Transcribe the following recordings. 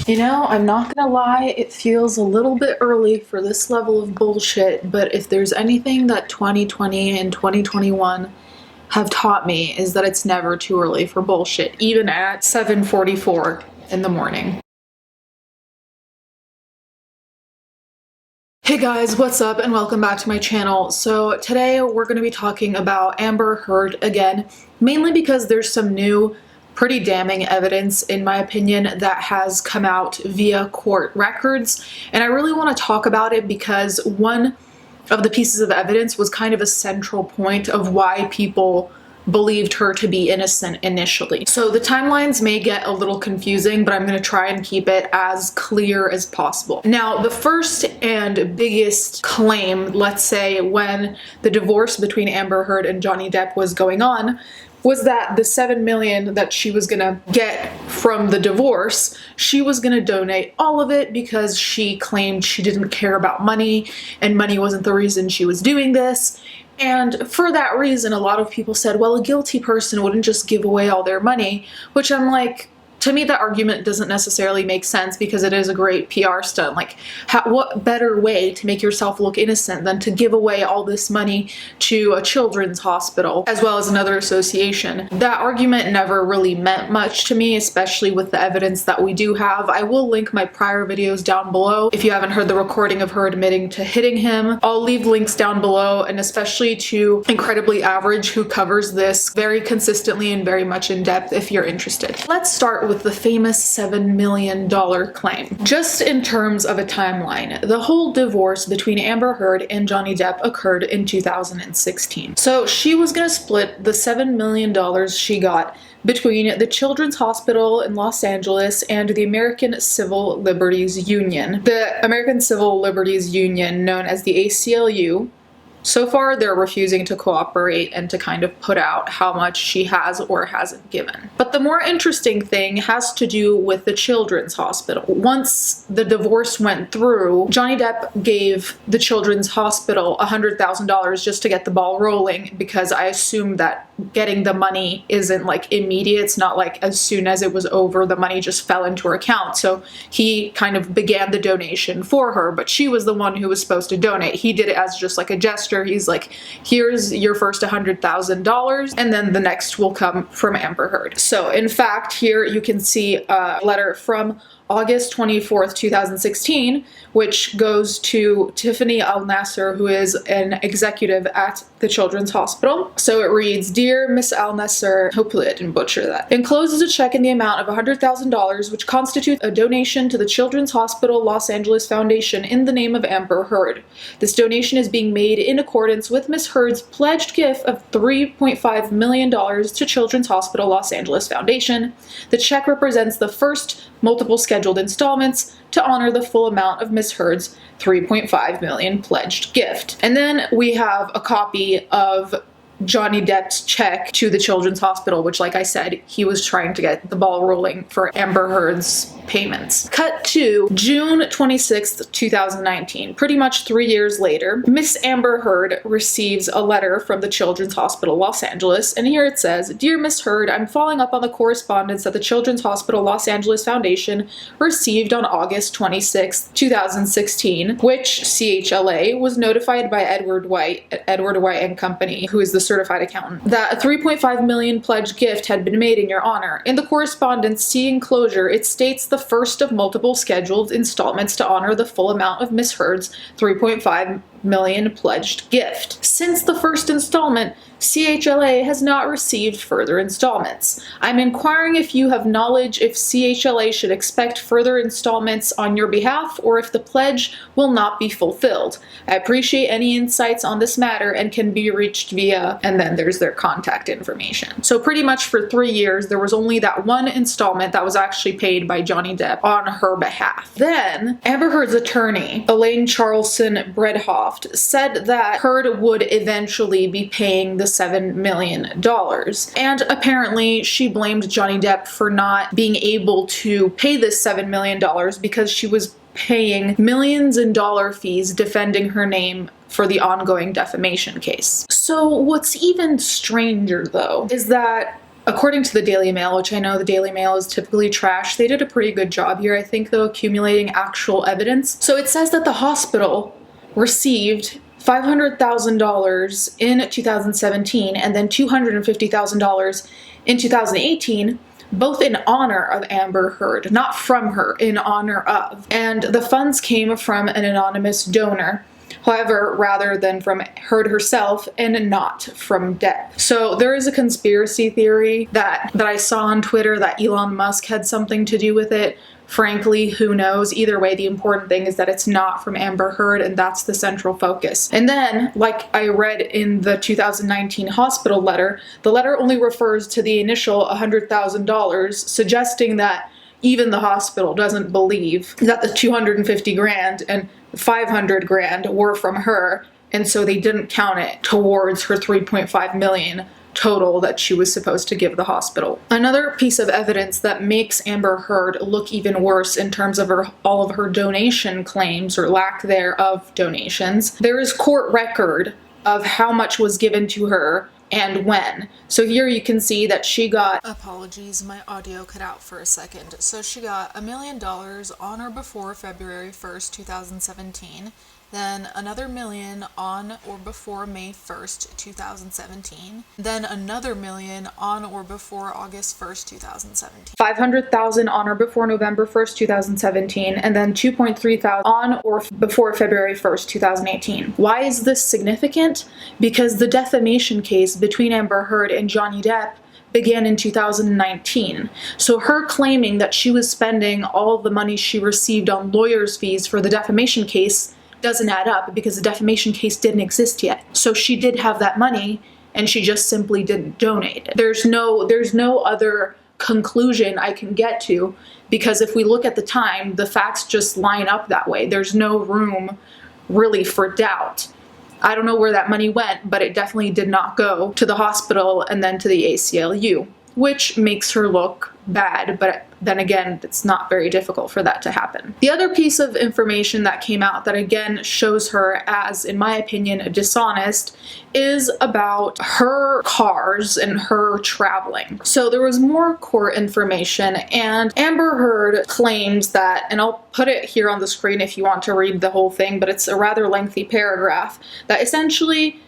You know, I'm not gonna lie, it feels a little bit early for this level of bullshit, but if there's anything that 2020 and 2021 have taught me is that it's never too early for bullshit, even at 7:44 in the morning. Hey guys, what's up and welcome back to my channel. So today we're going to be talking about Amber Heard again, mainly because there's some new pretty damning evidence, in my opinion, that has come out via court records. And I really want to talk about it because one of the pieces of evidence was kind of a central point of why people believed her to be innocent initially. So the timelines may get a little confusing, but I'm going to try and keep it as clear as possible. Now, the first and biggest claim, let's say, when the divorce between Amber Heard and Johnny Depp was going on, was that the $7 million that she was gonna get from the divorce, she was gonna donate all of it because she claimed she didn't care about money and money wasn't the reason she was doing this. And for that reason, a lot of people said, well, a guilty person wouldn't just give away all their money, which I'm like, to me, that argument doesn't necessarily make sense because it is a great PR stunt. Like, what better way to make yourself look innocent than to give away all this money to a children's hospital as well as another association? That argument never really meant much to me, especially with the evidence that we do have. I will link my prior videos down below if you haven't heard the recording of her admitting to hitting him. I'll leave links down below, and especially to Incredibly Average, who covers this very consistently and very much in depth if you're interested. Let's start with the famous $7 million claim. Just in terms of a timeline, the whole divorce between Amber Heard and Johnny Depp occurred in 2016. So she was gonna split the $7 million she got between the Children's Hospital in Los Angeles and the American Civil Liberties Union. The American Civil Liberties Union, known as the ACLU, so far, they're refusing to cooperate and to kind of put out how much she has or hasn't given. But the more interesting thing has to do with the Children's Hospital. Once the divorce went through, Johnny Depp gave the Children's Hospital $100,000 just to get the ball rolling, because I assume that getting the money isn't like immediate. It's not like as soon as it was over, the money just fell into her account. So he kind of began the donation for her, but she was the one who was supposed to donate. He did it as just like a gesture. He's like, here's your first $100,000, and then the next will come from Amber Heard. So in fact, here you can see a letter from August 24th, 2016, which goes to Tiffany Al-Nasser, who is an executive at the Children's Hospital. So it reads, Dear Miss Al-Nasser, hopefully I didn't butcher that, encloses a check in the amount of $100,000, which constitutes a donation to the Children's Hospital Los Angeles Foundation in the name of Amber Heard. This donation is being made in accordance with Miss Heard's pledged gift of $3.5 million to Children's Hospital Los Angeles Foundation. The check represents the first multiple scheduled installments to honor the full amount of Miss Heard's $3.5 million pledged gift. And then we have a copy of Johnny Depp's check to the Children's Hospital, which, like I said, he was trying to get the ball rolling for Amber Heard's payments. Cut to June 26th, 2019. Pretty much 3 years later, Miss Amber Heard receives a letter from the Children's Hospital Los Angeles, and here it says, Dear Miss Heard, I'm following up on the correspondence that the Children's Hospital Los Angeles Foundation received on August 26th, 2016, which CHLA was notified by Edward White and Company, who is the certified accountant, that a $3.5 million pledge gift had been made in your honor. In the correspondence, see enclosure, it states the first of multiple scheduled installments to honor the full amount of Miss Heard's $3.5 million pledged gift. Since the first installment, CHLA has not received further installments. I'm inquiring if you have knowledge if CHLA should expect further installments on your behalf or if the pledge will not be fulfilled. I appreciate any insights on this matter and can be reached via, and then there's their contact information. So pretty much for 3 years, there was only that one installment that was actually paid by Johnny Depp on her behalf. Then, Amber Heard's attorney, Elaine Charlson Bredhoft, said that Heard would eventually be paying the $7 million. And apparently she blamed Johnny Depp for not being able to pay this $7 million because she was paying millions in dollar fees defending her name for the ongoing defamation case. So what's even stranger though is that According to the Daily Mail, which I know the Daily Mail is typically trash, they did a pretty good job here, I think, though, accumulating actual evidence. So it says that the hospital received $500,000 in 2017 and then $250,000 in 2018, both in honor of Amber Heard, not from her, in honor of. And the funds came from an anonymous donor, however, rather than from Heard herself and not from Depp. So there is a conspiracy theory that I saw on Twitter that Elon Musk had something to do with it. Frankly, who knows? Either way, the important thing is that it's not from Amber Heard, and that's the central focus. And then, like I read in the 2019 hospital letter, the letter only refers to the initial $100,000, suggesting that even the hospital doesn't believe that the $250,000 and $500,000 were from her, and so they didn't count it towards her $3.5 million total that she was supposed to give the hospital. Another piece of evidence that makes Amber Heard look even worse in terms of all of her donation claims or lack thereof donations, there is court record of how much was given to her and when. So here you can see that she got, apologies, my audio cut out for a second. So she got $1 million on or before February 1st, 2017. Then another $1 million on or before May 1st, 2017. Then another $1 million on or before August 1st, 2017. $500,000 on or before November 1st, 2017, and then $2,300 on or before February 1st, 2018. Why is this significant? Because the defamation case between Amber Heard and Johnny Depp began in 2019. So her claiming that she was spending all the money she received on lawyers' fees for the defamation case doesn't add up because the defamation case didn't exist yet. So she did have that money and she just simply didn't donate it. There's no other conclusion I can get to, because if we look at the time, the facts just line up that way. There's no room really for doubt. I don't know where that money went, but it definitely did not go to the hospital and then to the ACLU, which makes her look bad, but then again, it's not very difficult for that to happen. The other piece of information that came out that again shows her as, in my opinion, dishonest is about her cars and her traveling. So there was more court information, and Amber Heard claims that, and I'll put it here on the screen if you want to read the whole thing, but it's a rather lengthy paragraph, that essentially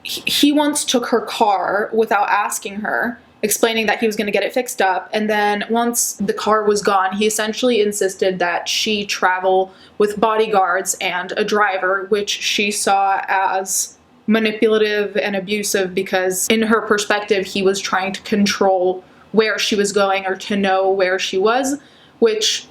he once took her car without asking her, explaining that he was going to get it fixed up, and then once the car was gone, he essentially insisted that she travel with bodyguards and a driver, which she saw as manipulative and abusive because in her perspective he was trying to control where she was going or to know where she was, which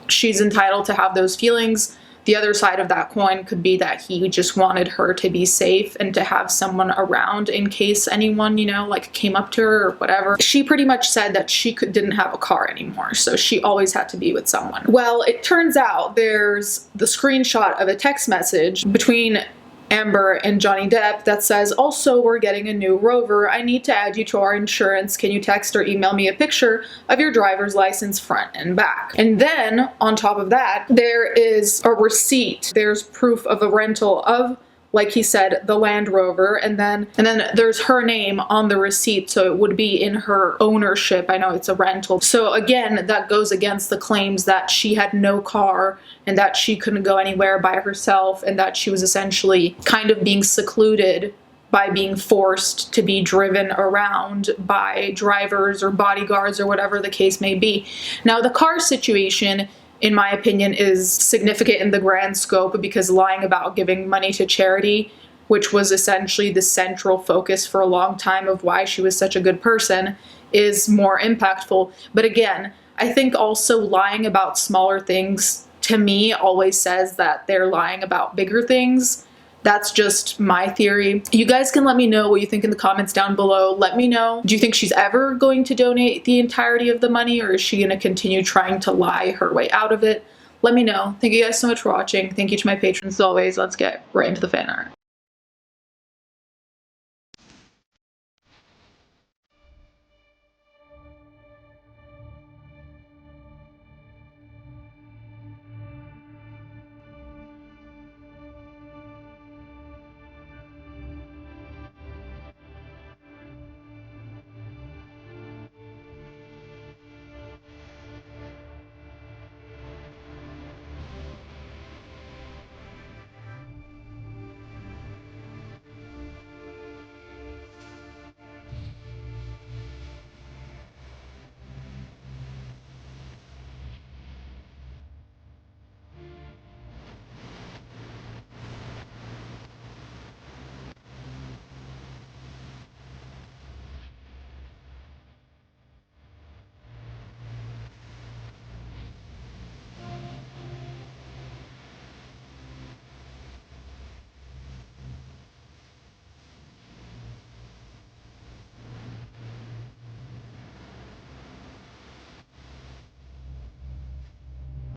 she's entitled to have those feelings. The other side of that coin could be that he just wanted her to be safe and to have someone around in case anyone, like came up to her or whatever. She pretty much said that she didn't have a car anymore, so she always had to be with someone. Well, it turns out there's the screenshot of a text message between Amber and Johnny Depp that says, "Also, we're getting a new Rover. I need to add you to our insurance. Can you text or email me a picture of your driver's license front and back?" And then on top of that, there is a receipt. There's proof of a rental of, like he said, the Land Rover, and then there's her name on the receipt, so it would be in her ownership. I know it's a rental. So again, that goes against the claims that she had no car and that she couldn't go anywhere by herself and that she was essentially kind of being secluded by being forced to be driven around by drivers or bodyguards or whatever the case may be. Now, the car situation, in my opinion, is significant in the grand scope because lying about giving money to charity, which was essentially the central focus for a long time of why she was such a good person, is more impactful. But again, I think also lying about smaller things, to me, always says that they're lying about bigger things. That's just my theory. You guys can let me know what you think in the comments down below. Let me know, do you think she's ever going to donate the entirety of the money, or is she going to continue trying to lie her way out of it? Let me know. Thank you guys so much for watching. Thank you to my patrons as always. Let's get right into the fan art.